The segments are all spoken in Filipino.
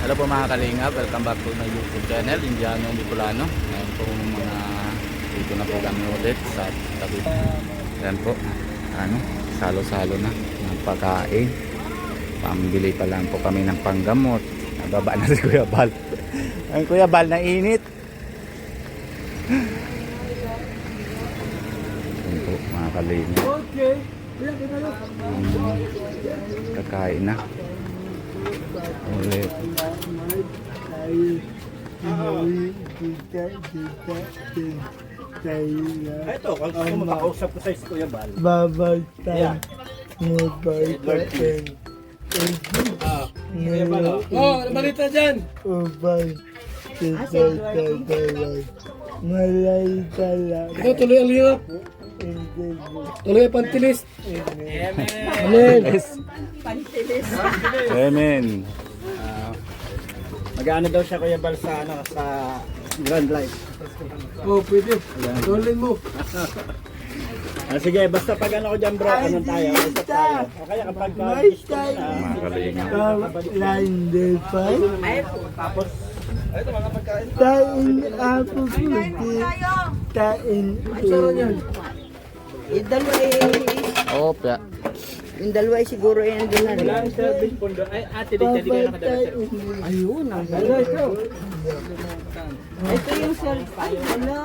Hello po mga kalingap, welcome back to my YouTube channel, Indiano Bicolano. Ngayon po mga dito na po kami ulit sa tabi. Ayan po, salo-salo na ng pagkain. Pambili pa lang po kami ng panggamot. Nababa na si Kuya Bal. Ang Kuya Bal na init. Ayan po mga kalingap. Okay. Kakain na. Ulit. Ito, kung makausap ko sa Kuya Bal. Babalitan mo ba ito? Kuya Bal. Oh, ano balita dyan? Ubay. Malay ka lang. Ito, tuloy ang lirap. Tuloy ang pantilis. Amen. Amen. Mag-ano daw siya Kuya Bal sa Grand Life. Oh, pwede. Rolling mo. Sige, basta pag ano ko dyan bro, ano tayo? Usap tayo. O kaya kapag gusto mo na, Mga kalingap. Lande pa. tapos, ito mga pagkain. Tain ako puti. Tain Yung dalawa Opya. yung dalawa siguro yan din na rin. Wala ang service pondo. Ay, ate, di kayo nakadala. Ayun, ang Hello, ito. ito yung cellphone. Wala.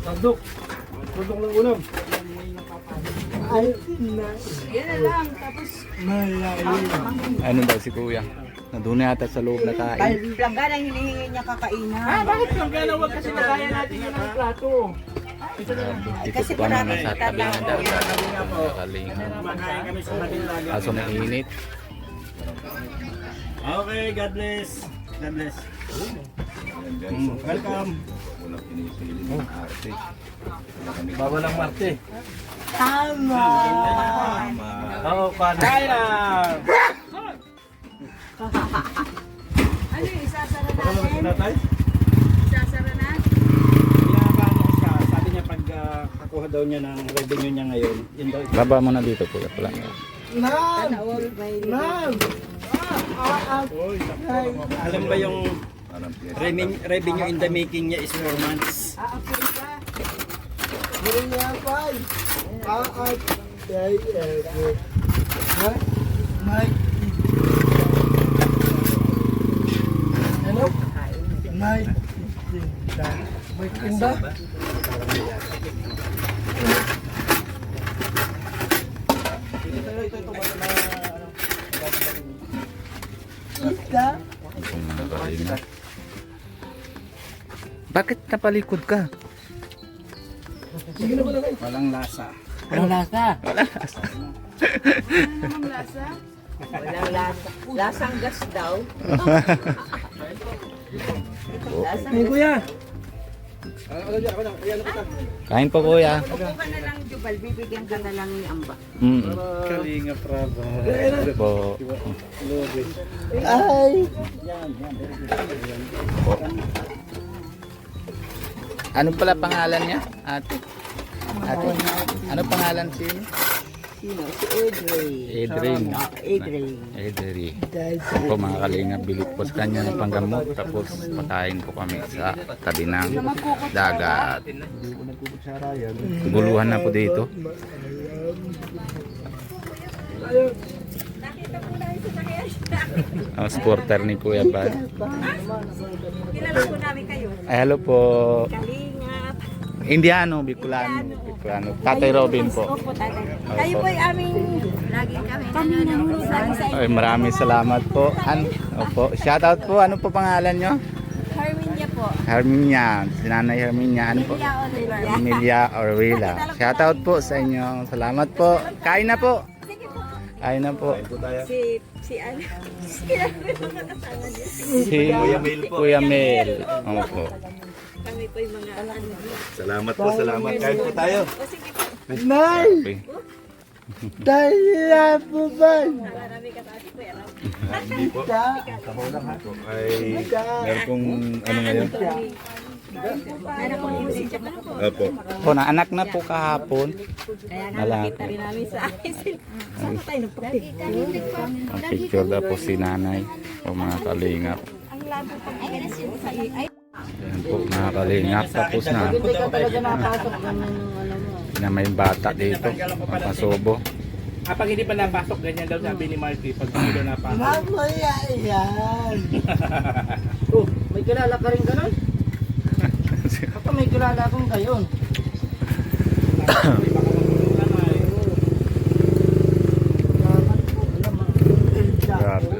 Sandok. Sandok ng ulam. ay na Yan na lang. Tapos, malay. Ano daw si Kuya? Nandun na yata sa loob na kain. planggan ang hinihingi niya kakainan. Bakit yung gano'n? Huwag kasi nagaya natin yun ang plato. Dito Kasi po kami marami sa tabi ng tatao. dagat. Mga kalingap. Makain kami sa Manila. Kaso mainit. Okay, God bless. God bless. Welcome. Bago lang Marte. Tama. Oo, panay lang. Ano yung isasara Ano natin? natin? Isasara na? Pinakaano ko siya, sabi niya pag kakuha daw niya ng revenue niya ngayon, yun daw. Baba mo na dito Kuya. Pala. Ma'am. All may Ma'am. Alam ba yung revenue in the making niya is 4 months? aapoy ka. Ginapay. Ay, ha? May ano? May tinda. May tinda? Kita. Mga kalingap. Bakit napalikod ka? Walang lasa. Walang lasa. Walang lasa? Walang lasa. Lasang gas daw. Lasang Hey gas. kuya! Kain po Kuya. Upo ka na lang, Jubal. Bibigyan ka na lang ni Amba. Kalinga praba. Po. Ay. Ano pala pangalan niya? Ate. Ate. Ano pangalan si Sino? Si Edray. Edrin. Edray. Edri. Dahil Po mga kalingap, bilit po sa kanya ng panggamot. Tapos pakain po kami sa tabi ng dagat. Guluhan na po dito. Ang supporter ni Kuya Bal. Kilala po namin kayo. Ay, hello po. Kalingap. Indiano, Bicolano. Bicolano. Tatay Robin po. Opo, tatay. Kayo po ay aming lagi kami nanonood sa Ay, maraming salamat po. Opo. Shoutout po. Ano po pangalan nyo? Herminia po. Herminia. Si Nanay Herminia. Ano po? Emilia Oliver. Emilia Orvila. Shoutout po sa inyo. Salamat po. Kain na po. Kain na po. Si ano? Kilala ko yung mga kasama niya. Si Kuya Mel. Opo. Kami po yung mga ano. Salamat po, salamat. Kain po tayo. O sige po. Nay. Okay. Dahil po ba? Marami ka sa atin po. Alam. Hindi po. Ta. Ay, meron pong ano ngayon. Opo. Po, na anak na po kahapon. Kaya nga Lalaki. nakita rin namin sa ISIL. Saan tayo nagpapicture? Ang picture daw po si nanay. O mga kalingap. Ang labo pag ay Yan po mga kalingap. Tapos na. Hindi ka talaga napasok ng ano mo. Na may bata dito. Mapasubo. Kapag hindi pa napasok, ganyan daw sabi ni Marky. Pag hindi daw napasok. Mamaya yan. Oh, may kilala ka rin ganun? Ako may kilala akong gayon. Grabe.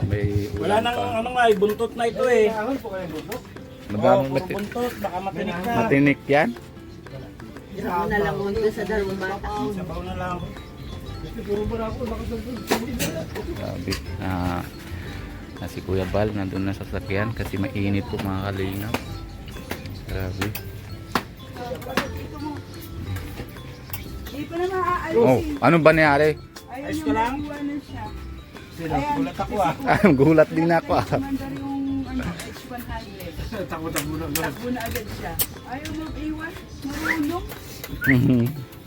May Wala nang ano nga, buntot na ito eh. Madaming Puro buntot, baka matinik ka. matinik yan. Isama na lang munto sa dalawang bata. Sabaw na lang. Grabe. Si Kuya Bal nandun na sa sasakyan kasi mainit po mga kalingap. Grabe. Hindi pa na maaalis. Oh, ano ba nangyari? Ayun Ayos yung ka lang? naiwanan siya. Sino? Gulat ako ah. Gulat din ako. Mandar yung H100. Takot na. Takbo na agad siya. Ayaw mag-iwan. Marunong.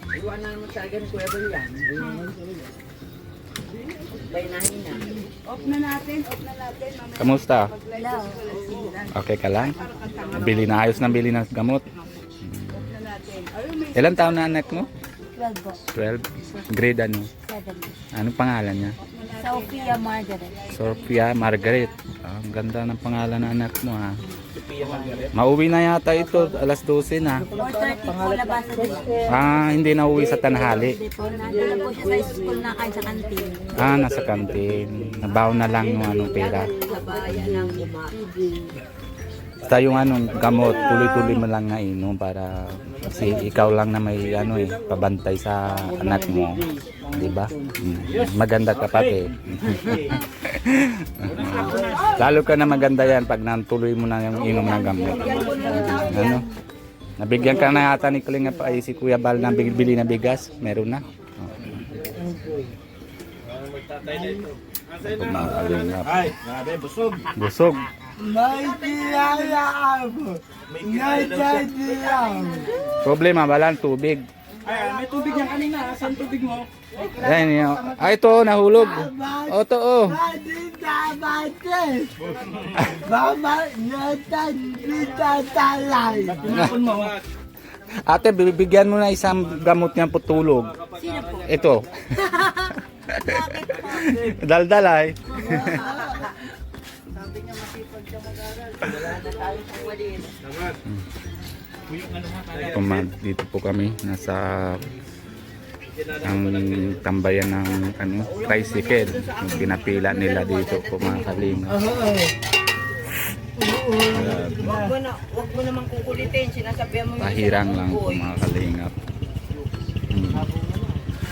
Iwanan mo sa akin, Kuya Bal yan. Bainahin na. Off na natin. Off na natin. Mamaya Kamusta? Hello. Okay ka lang? Bili na ayos ng bili ng gamot. off na natin. Ayaw may Ilan taon na anak mo? 12 po. 12. Grade ano? 7. Anong pangalan niya? Sophia Margaret. Sophia Margaret. Ang ganda ng pangalan ng anak mo ha. Mauwi na yata ito, alas 12 na. 4:30 po labasan din. Hindi na uwi sa tanghali. Hindi po. Nandun na po siya sa school na kain sa kantin. Nasa kantin. Nabaw na lang yung anong pera. Sa bayan ng Bumawi. Basta yung anong gamot, tuloy-tuloy mo lang na inom para kasi ikaw lang na may pabantay sa anak mo. Di ba? Maganda ka pati. Lalo ka na maganda yan pag natuloy mo na yung inom ng gamot. Ano? Nabigyan ka na yata ni Kalinga pa ay si Kuya Bal ng bili na bigas. Meron na. Mga Kalingap. Ay, grabe, busog. Busog. may kilala ako. Natadiyan. Problema, walang tubig. Ay, may tubig yan kanina. Saan tubig mo? Ayan yun. Ito, nahulog. O, ito, o. Madinabate. Mama, nataditalay. Tinapon mo. Ate, bibigyan mo na isang gamot niyang putulog. Sino po? Ito. Daldal ay. Sabi niya masipag siya mag-aral. Wala na tayong pumaliin. Dito po kami. Nasa ang tambayan ng tricycle. Yung pinapila nila dito po mga Kalingap. Wag mo naman kukulitin. Sinasabihan mo yung Pahirang lang po mga Kalingap.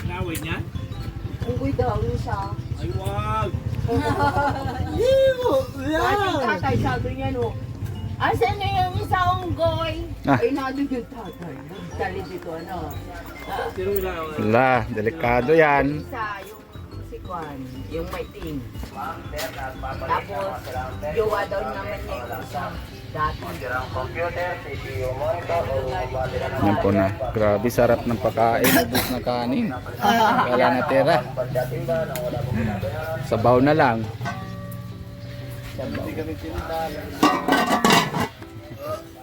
Naway niya? Uy daw, isa. Ay, wag. Ating tatay, sabi niya no. Asan na yung isang goy? Ay, nandun yung tatay. Dali dito, ano? Pero wala. Wala, delikado yan. Isa, yung si Juan, yung may ting. Tapos, jowa daw naman niya yung isang dati. Yan po na. Grabe sarap ng pagkain. Ubus na kanin. Wala na tira. Sabaw na lang.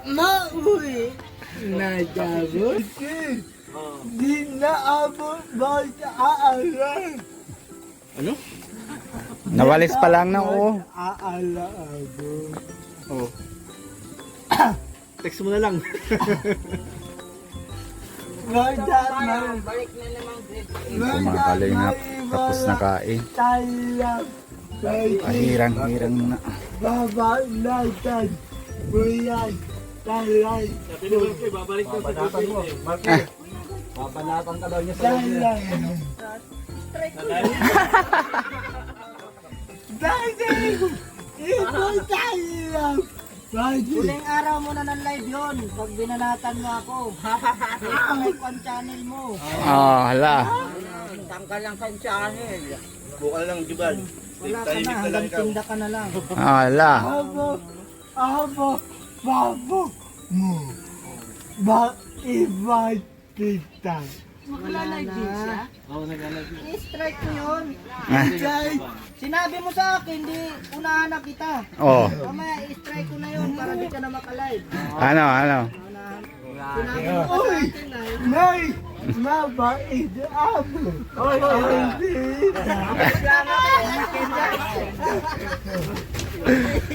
Mauwi na dabos. Di na abot ba sa aaral? Nawalis pa lang na oo. Aala abot. Oh. Text mo na lang. Magdamay. Balik na naman grade Ito mga Kalingap. Tapos na kain. Talang. Pahirang-hirang na. Baba natin. Buyan. Talang. Sabi ni Marky, babalik ko sa Banatan mo. tubig. Marky. Babanatan ka daw niya sa loob niya. Talang. Dahil. Ito talang. Huling araw mo na ng live yun. Pag binanatan mo ako. May kwan channel mo. Hala. Tanggal lang sa channel. Bukal lang, Jubal. Wala ka na. Hanggang tinda ka na lang. Hala. Abo. Abo. Babo. mo. Ba-invite kita. Magla-live din siya. I-strike ko yun. Kahit Sinabi mo sa akin, di unahan na kita. Oh, Mamaya, i-strike ko na yun para di ka na makalive. ano? Sinabi mo pa sa Oy! akin na Nay! Mabait ako. Oy!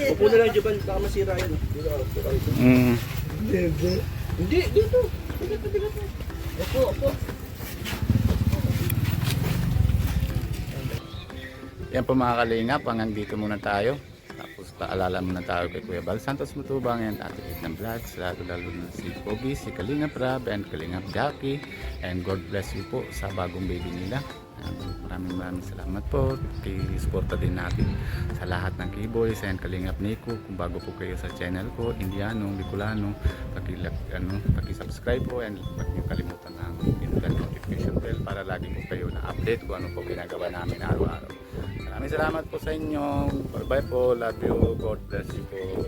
Upo na lang, Juban. Baka masira yun. Mm. Hindi, dito. Yan po mga kalingap, hanggang dito muna tayo. Tapos paalala muna tayo kay Kuya Bal Santos Matubang and Ate Edna Vlogs, lalo na si Pogi, si Kalingap Rab and Kalingap Jackie, and God bless you po sa bagong baby nila. Maraming salamat po. I-suporta din natin sa lahat ng K-Boys and Kalingap Nico. Kung bago po kayo sa channel ko, Indiano, Bicolano, paki-subscribe po and huwag niyo kalimutan ang notification bell para lagi po kayo na-update kung ano po ginagawa namin araw-araw. Maraming salamat po sa inyo. Bye-bye po. Love you. God bless you po.